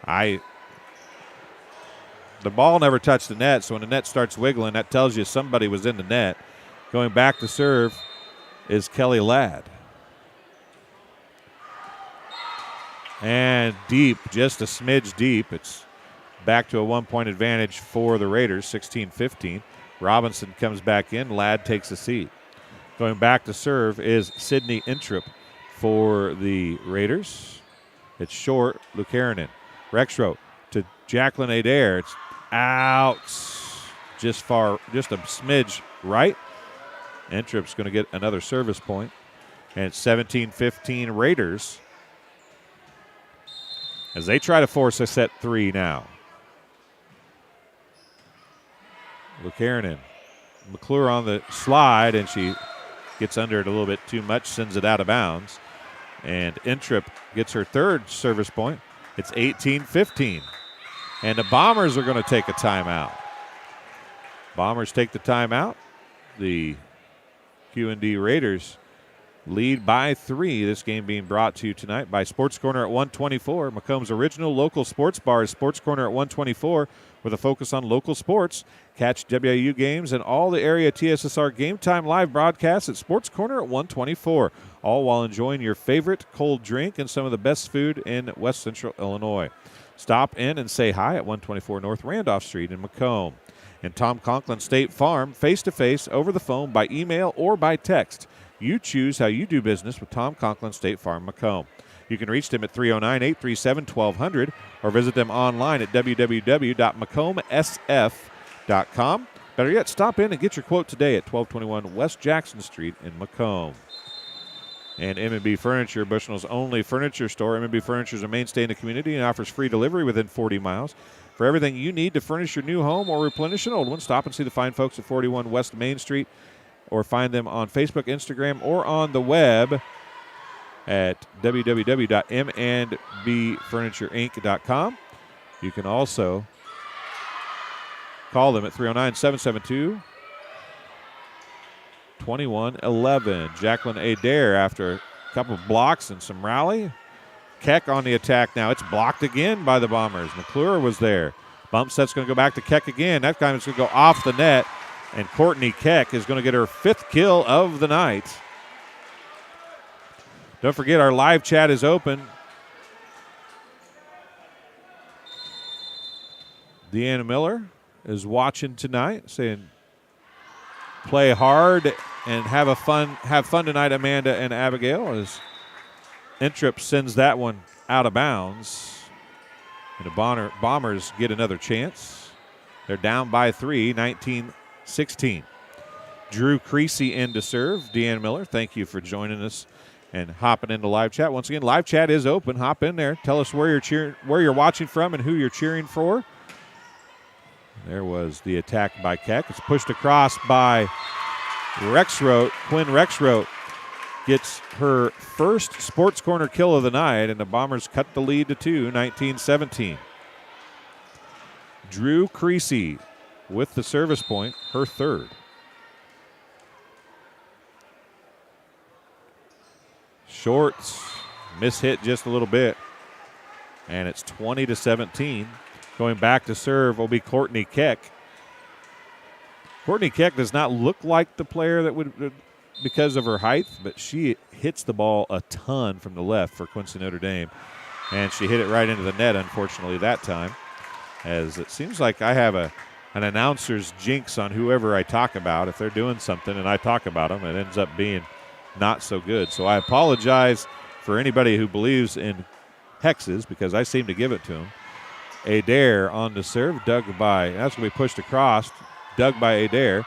Speaker 1: The ball never touched the net, so when the net starts wiggling, that tells you somebody was in the net. Going back to serve is Kelly Ladd. And deep, just a smidge deep. It's back to a 1-point advantage for the Raiders, 16-15. Robinson comes back in. Ladd takes a seat. Going back to serve is Sydney Inthrop for the Raiders. It's short. Lucanen. Rexroth to Jacqueline Adair. It's out just a smidge right. Introp's going to get another service point. And it's 17-15 Raiders as they try to force a set 3 now. Lucanen. McClure on the slide, and she gets under it a little bit too much, sends it out of bounds. And Inthrop gets her 3rd service point. It's 18-15. And the Bombers are going to take a timeout. Bombers take the timeout. The Q&D Raiders lead by 3. This game being brought to you tonight by Sports Corner at 124. Macomb's original local sports bar is Sports Corner at 124 with a focus on local sports. Catch WIU games and all the area TSSR Game Time live broadcasts at Sports Corner at 124, all while enjoying your favorite cold drink and some of the best food in West Central Illinois. Stop in and say hi at 124 North Randolph Street in Macomb. And Tom Conklin State Farm, face-to-face, over the phone, by email, or by text. You choose how you do business with Tom Conklin State Farm Macomb. You can reach them at 309-837-1200 or visit them online at www.macombsf.com. Better yet, stop in and get your quote today at 1221 West Jackson Street in Macomb. And M&B Furniture, Bushnell's only furniture store. M&B Furniture is a mainstay in the community and offers free delivery within 40 miles. For everything you need to furnish your new home or replenish an old one, stop and see the fine folks at 41 West Main Street, or find them on Facebook, Instagram, or on the web at www.mandbfurnitureinc.com. You can also call them at 309-772-2111. Jacqueline Adair, after a couple of blocks and some rally. Keck on the attack now. It's blocked again by the Bombers. McClure was there. Bump set's going to go back to Keck again. That time it's going to go off the net, and Courtney Keck is going to get her 5th kill of the night. Don't forget, our live chat is open. Deanna Miller is watching tonight, saying, "Play hard and have fun tonight, Amanda and Abigail." As Intrip sends that one out of bounds, and the Bombers get another chance. They're down by 3, 19-16. Drew Creasy in to serve. Deanna Miller, thank you for joining us and hopping into live chat. Once again, live chat is open. Hop in there. Tell us where you're watching from and who you're cheering for. There was the attack by Keck. It's pushed across by Rexroth. Quinn Rexroth gets her first Sports Corner kill of the night, and the Bombers cut the lead to 2, 19-17. Drew Creasy with the service point, her 3rd. Shorts, mishit just a little bit, and it's 20-17. Going back to serve will be Courtney Keck. Courtney Keck does not look like the player that would, because of her height, but she hits the ball a ton from the left for Quincy Notre Dame, and she hit it right into the net, unfortunately, that time, as it seems like I have an announcer's jinx on whoever I talk about. If they're doing something and I talk about them, it ends up being not so good. So I apologize for anybody who believes in hexes, because I seem to give it to them. Adair on the serve, dug by, that's going to be pushed across, dug by Adair.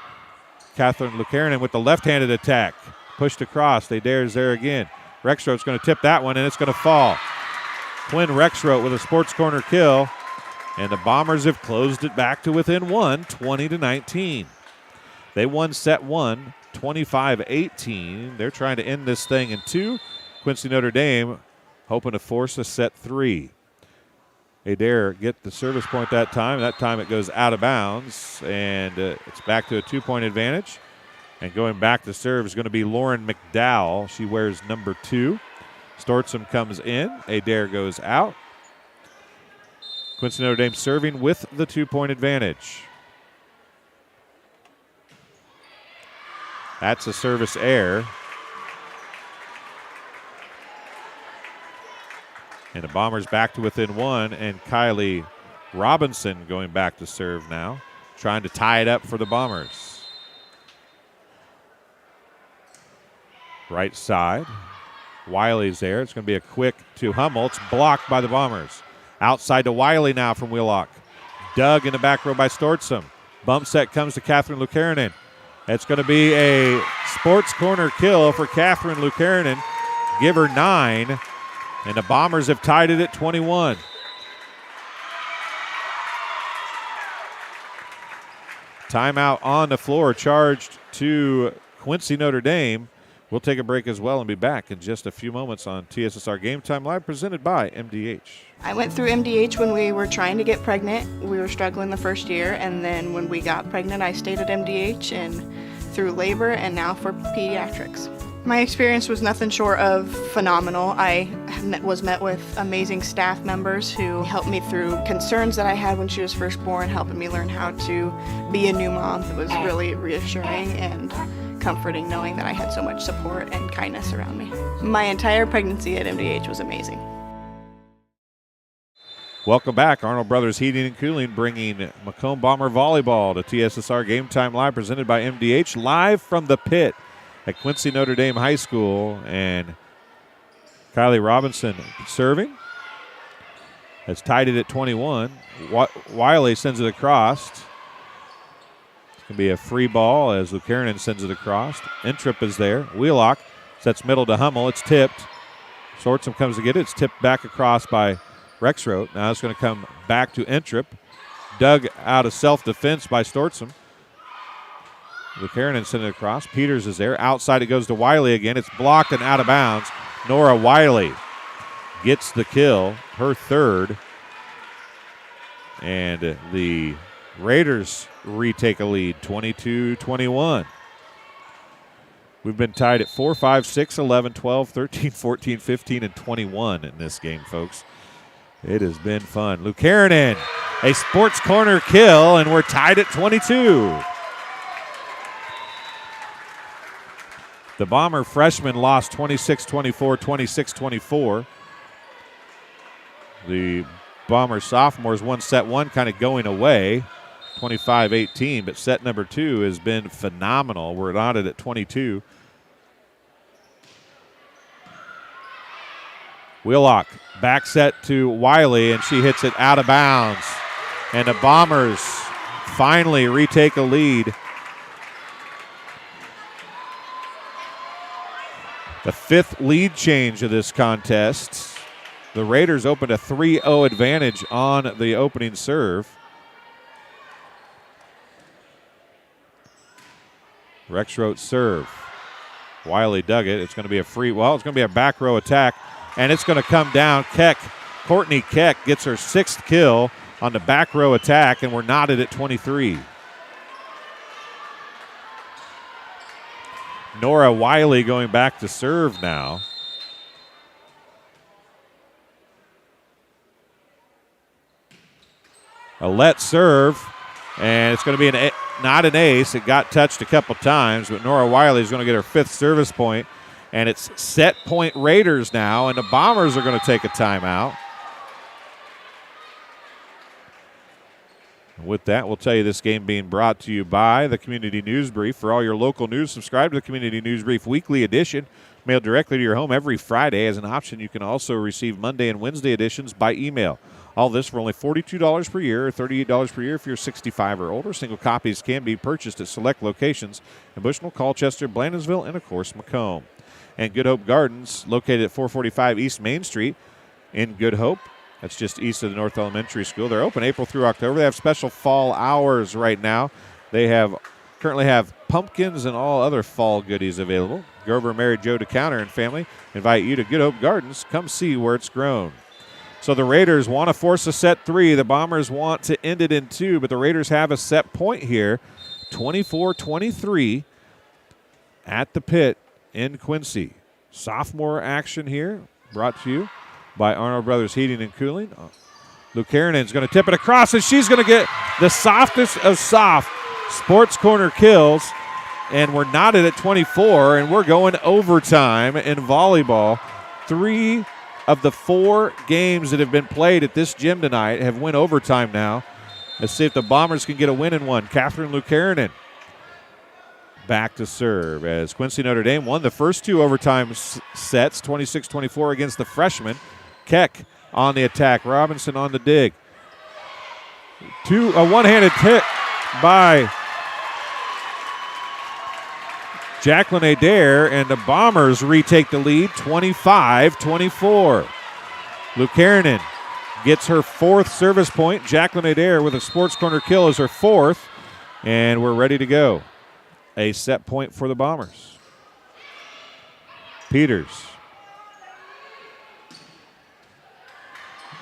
Speaker 1: Catherine Lucanen with the left-handed attack, pushed across. Adair's there again. Rexroth's going to tip that one, and it's going to fall. Quinn Rexroth with a Sports Corner kill, and the Bombers have closed it back to within 1, 20-19. They won set 1, 25-18. They're trying to end this thing in 2. Quincy Notre Dame hoping to force a set 3. Adair get the service point that time. That time it goes out of bounds, and it's back to a 2-point advantage. And going back to serve is going to be Lauren McDowell. She wears number 2. Stortzum comes in. Adair goes out. Quincy Notre Dame serving with the 2-point advantage. That's a service error. And the Bombers back to within 1, and Kylie Robinson going back to serve now, trying to tie it up for the Bombers. Right side. Wiley's there. It's going to be a quick to Hummel. It's blocked by the Bombers. Outside to Wiley now from Wheelock. Dug in the back row by Stortzum. Bump set comes to Catherine Lucanen. It's going to be a Sports Corner kill for Catherine Lucanen. Give her 9. And the Bombers have tied it at 21. Timeout on the floor charged to Quincy Notre Dame. We'll take a break as well and be back in just a few moments on TSSR Game Time Live, presented by MDH.
Speaker 2: I went through MDH when we were trying to get pregnant. We were struggling the first year, and then when we got pregnant, I stayed at MDH and through labor and now for pediatrics. My experience was nothing short of phenomenal. I was met with amazing staff members who helped me through concerns that I had when she was first born, helping me learn how to be a new mom. It was really reassuring and comforting knowing that I had so much support and kindness around me. My entire pregnancy at MDH was amazing.
Speaker 1: Welcome back. Arnold Brothers Heating and Cooling bringing Macomb Bomber Volleyball to TSSR Game Time Live, presented by MDH, live from the pit at Quincy Notre Dame High School. And Kylie Robinson serving. Has tied it at 21. Wiley sends it across. It's going to be a free ball as Lucanen sends it across. Intrip is there. Wheelock sets middle to Hummel. It's tipped. Sortson comes to get it. It's tipped back across by Rexroth. Now it's going to come back to Intrip. Dug out of self-defense by Stortson. Lucanen sent it across. Peters is there. Outside it goes to Wiley again. It's blocked and out of bounds. Nora Wiley gets the kill, her third. And the Raiders retake a lead, 22-21. We've been tied at 4, 5, 6, 11, 12, 13, 14, 15, and 21 in this game, folks. It has been fun. Lucanen, a sports corner kill, and we're tied at 22. The Bomber freshmen lost 26-24, 26-24. The Bomber sophomores won set one, kind of going away, 25-18, but set number two has been phenomenal. We're knotted at 22. Wheelock, back set to Wiley, and she hits it out of bounds. And the Bombers finally retake a lead. The fifth lead change of this contest. The Raiders opened a 3-0 advantage on the opening serve. Rexroth serve. Wiley dug it. It's going to be a it's going to be a back row attack, and it's going to come down. Courtney Keck gets her sixth kill on the back row attack, and we're knotted at 23. Nora Wiley going back to serve now. Hulett serve, and it's going to be not an ace. It got touched a couple times, but Nora Wiley is going to get her fifth service point, and it's set point Raiders now, and the Bombers are going to take a timeout. With that, we'll tell you this game being brought to you by the Community News Brief. For all your local news, subscribe to the Community News Brief weekly edition, mailed directly to your home every Friday. As an option, you can also receive Monday and Wednesday editions by email. All this for only $42 per year or $38 per year if you're 65 or older. Single copies can be purchased at select locations in Bushnell, Colchester, Blandonsville, and, of course, Macomb. And Good Hope Gardens, located at 445 East Main Street in Good Hope. That's just east of the North Elementary School. They're open April through October. They have special fall hours right now. They currently have pumpkins and all other fall goodies available. Grover, Mary Jo DeCounter and family invite you to Good Hope Gardens. Come see where it's grown. So the Raiders want to force a set three. The Bombers want to end it in two, but the Raiders have a set point here, 24-23 at the Pit in Quincy. Sophomore action here brought to you by Arnold Brothers Heating and Cooling. Lucanen going to tip it across, and she's going to get the softest of soft sports corner kills, and we're knotted at 24, and we're going overtime in volleyball. 3 of the 4 games that have been played at this gym tonight have went overtime now. Let's see if the Bombers can get a win in one. Catherine Lucanen back to serve as Quincy Notre Dame won the first 2 overtime sets, 26-24 against the freshman. Keck on the attack. Robinson on the dig. A one-handed hit by Jacqueline Adair, and the Bombers retake the lead, 25-24. Lucanen gets her 4th service point. Jacqueline Adair with a sports corner kill is her 4th, and we're ready to go. A set point for the Bombers. Peters.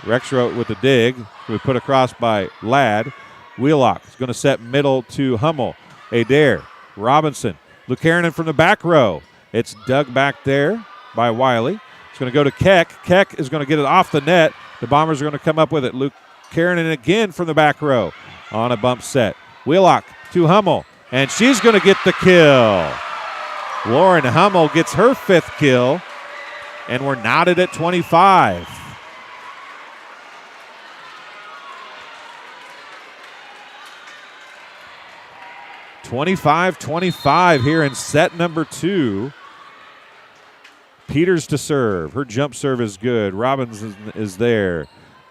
Speaker 1: Rexroth with the dig. We put across by Ladd. Wheelock is going to set middle to Hummel. Adair. Robinson. Lucanen from the back row. It's dug back there by Wiley. It's going to go to Keck. Keck is going to get it off the net. The Bombers are going to come up with it. Lucanen again from the back row on a bump set. Wheelock to Hummel, and she's going to get the kill. Lauren Hummel gets her 5th kill, and we're knotted at 25. 25-25 here in set number 2. Peters to serve. Her jump serve is good. Robinson is there.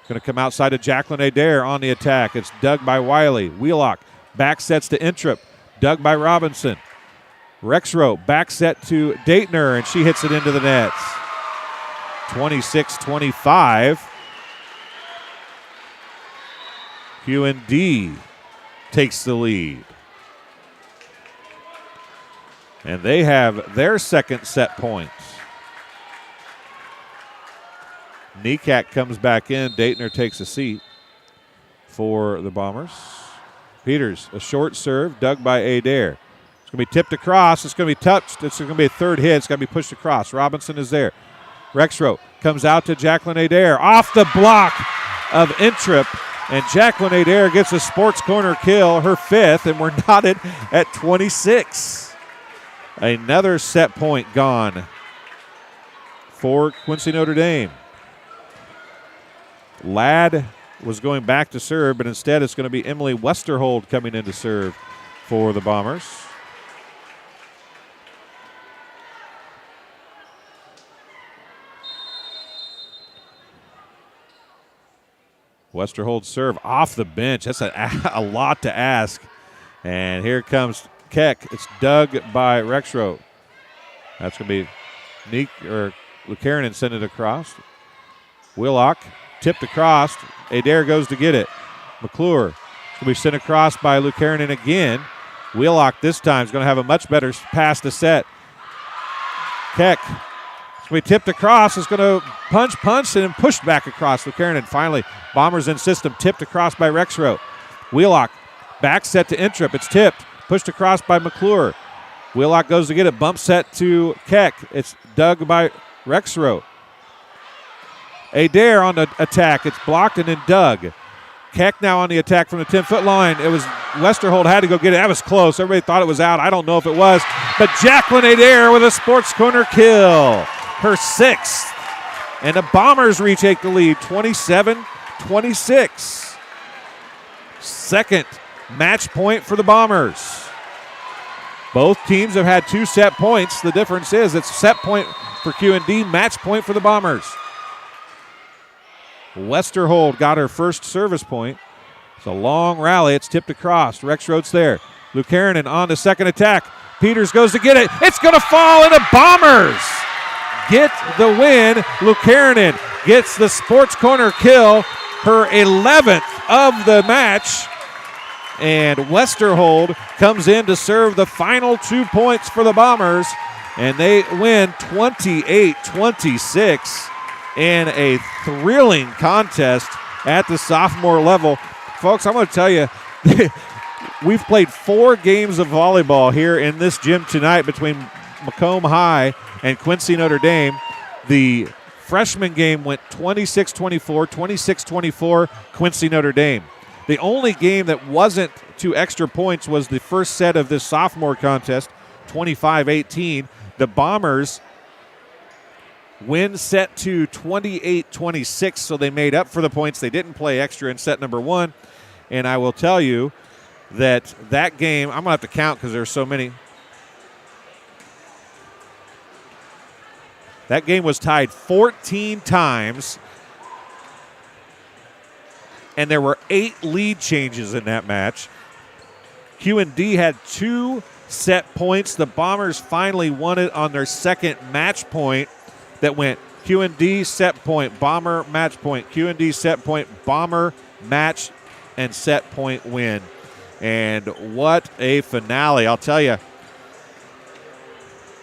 Speaker 1: Going to come outside to Jacqueline Adair on the attack. It's dug by Wiley. Wheelock back sets to Intrip. Dug by Robinson. Rexrow back set to Daytner, and she hits it into the nets. 26-25. QND takes the lead. And they have their second set points. Neacat comes back in. Daytner takes a seat for the Bombers. Peters, a short serve, dug by Adair. It's going to be tipped across. It's going to be touched. It's going to be a third hit. It's going to be pushed across. Robinson is there. Rexrow comes out to Jacqueline Adair. Off the block of Intrip. And Jacqueline Adair gets a sports corner kill, her 5th, and we're knotted at 26. Another set point gone for Quincy Notre Dame. Ladd was going back to serve, but instead it's going to be Emily Westerhold coming in to serve for the Bombers. Westerhold's serve off the bench. That's a lot to ask. And here comes Keck. It's dug by Rexrow. That's going to be Lucarin send it across. Wheelock tipped across. Adair goes to get it. McClure going to be sent across by Lucarin again. Wheelock this time is going to have a much better pass to set. Keck. It's going to be tipped across. It's going to punch, and then pushed back across. Lucarin, and finally, Bombers in system, tipped across by Rexrow. Wheelock, back set to Intrip. It's tipped, pushed across by McClure. Wheelock goes to get it, bump set to Keck. It's dug by Rexrow. Adair on the attack. It's blocked and then dug. Keck now on the attack from the 10-foot line. It was Westerhold had to go get it. That was close. Everybody thought it was out. I don't know if it was. But Jacqueline Adair with a sports corner kill. Her 6th. And the Bombers retake the lead, 27-26. Second match point for the Bombers. Both teams have had 2 set points. The difference is it's set point for QND, match point for the Bombers. Westerhold got her first service point. It's a long rally. It's tipped across. Rexroad's there. Lucarin on the second attack. Peters goes to get it. It's going to fall into Bombers. Get the win. Lucarin gets the sports corner kill, her 11th of the match. And Westerhold comes in to serve the final 2 points for the Bombers. And they win 28-26 in a thrilling contest at the sophomore level. Folks, I'm going to tell you, we've played 4 games of volleyball here in this gym tonight between Macomb High and Quincy Notre Dame. The freshman game went 26-24, 26-24, Quincy Notre Dame. The only game that wasn't 2 extra points was the first set of this sophomore contest, 25-18. The Bombers win set 2, 28-26, so they made up for the points. They didn't play extra in set number 1. And I will tell you that game, I'm going to have to count because there's so many. That game was tied 14 times, and there were 8 lead changes in that match. QND had 2 set points. The Bombers finally won it on their second match point that went QND set point, Bomber match point, QND set point, Bomber match and set point win. And what a finale. I'll tell you,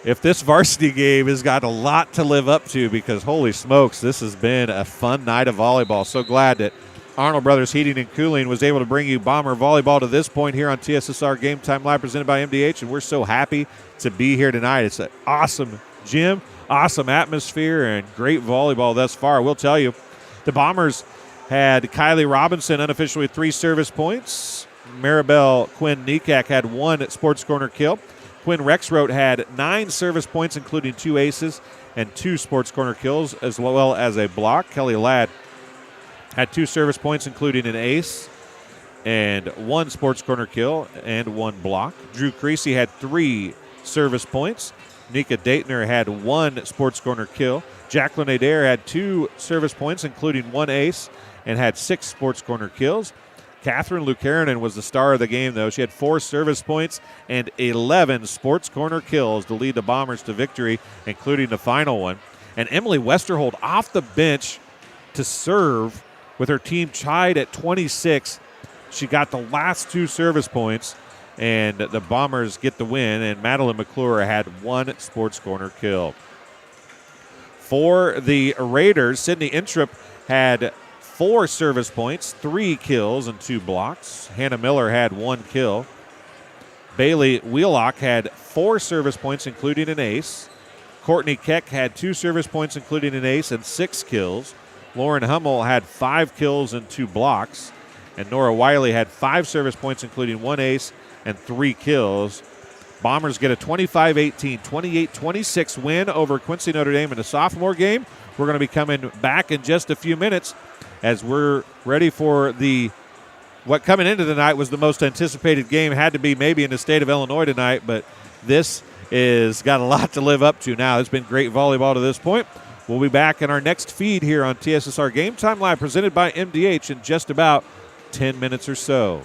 Speaker 1: if this varsity game has got a lot to live up to, because holy smokes, this has been a fun night of volleyball. So glad that Arnold Brothers Heating and Cooling was able to bring you Bomber volleyball to this point here on TSSR Game Time Live, presented by MDH, and we're so happy to be here tonight. It's an awesome gym, awesome atmosphere, and great volleyball thus far. We'll tell you, the Bombers had Kylie Robinson unofficially 3 service points. Maribel Quinn Nekak had 1 sports corner kill. Quinn Rexroth had 9 service points, including 2 aces and 2 sports corner kills, as well as a block. Kelly Ladd had 2 service points, including an ace. and 1 sports corner kill and 1 block. Drew Creasy had 3 service points. Nika Daytner had 1 sports corner kill. Jacqueline Adair had 2 service points, including 1 ace, and had 6 sports corner kills. Catherine Lucanen was the star of the game, though. She had 4 service points and 11 sports corner kills to lead the Bombers to victory, including the final one. And Emily Westerhold off the bench to serve with her team tied at 26. She got the last 2 service points, and the Bombers get the win, and Madeline McClure had 1 sports corner kill. For the Raiders, Sydney Introp had 4 service points, 3 kills, and 2 blocks. Hannah Miller had 1 kill. Bailey Wheelock had 4 service points, including an ace. Courtney Keck had 2 service points, including an ace, and 6 kills. Lauren Hummel had 5 kills and 2 blocks. And Nora Wiley had 5 service points, including 1 ace and 3 kills. Bombers get a 25-18, 28-26 win over Quincy Notre Dame in the sophomore game. We're going to be coming back in just a few minutes as we're ready for what coming into the night was the most anticipated game. Had to be maybe in the state of Illinois tonight, but this is got a lot to live up to now. It's been great volleyball to this point. We'll be back in our next feed here on TSSR Game Time Live, presented by MDH, in just about 10 minutes or so.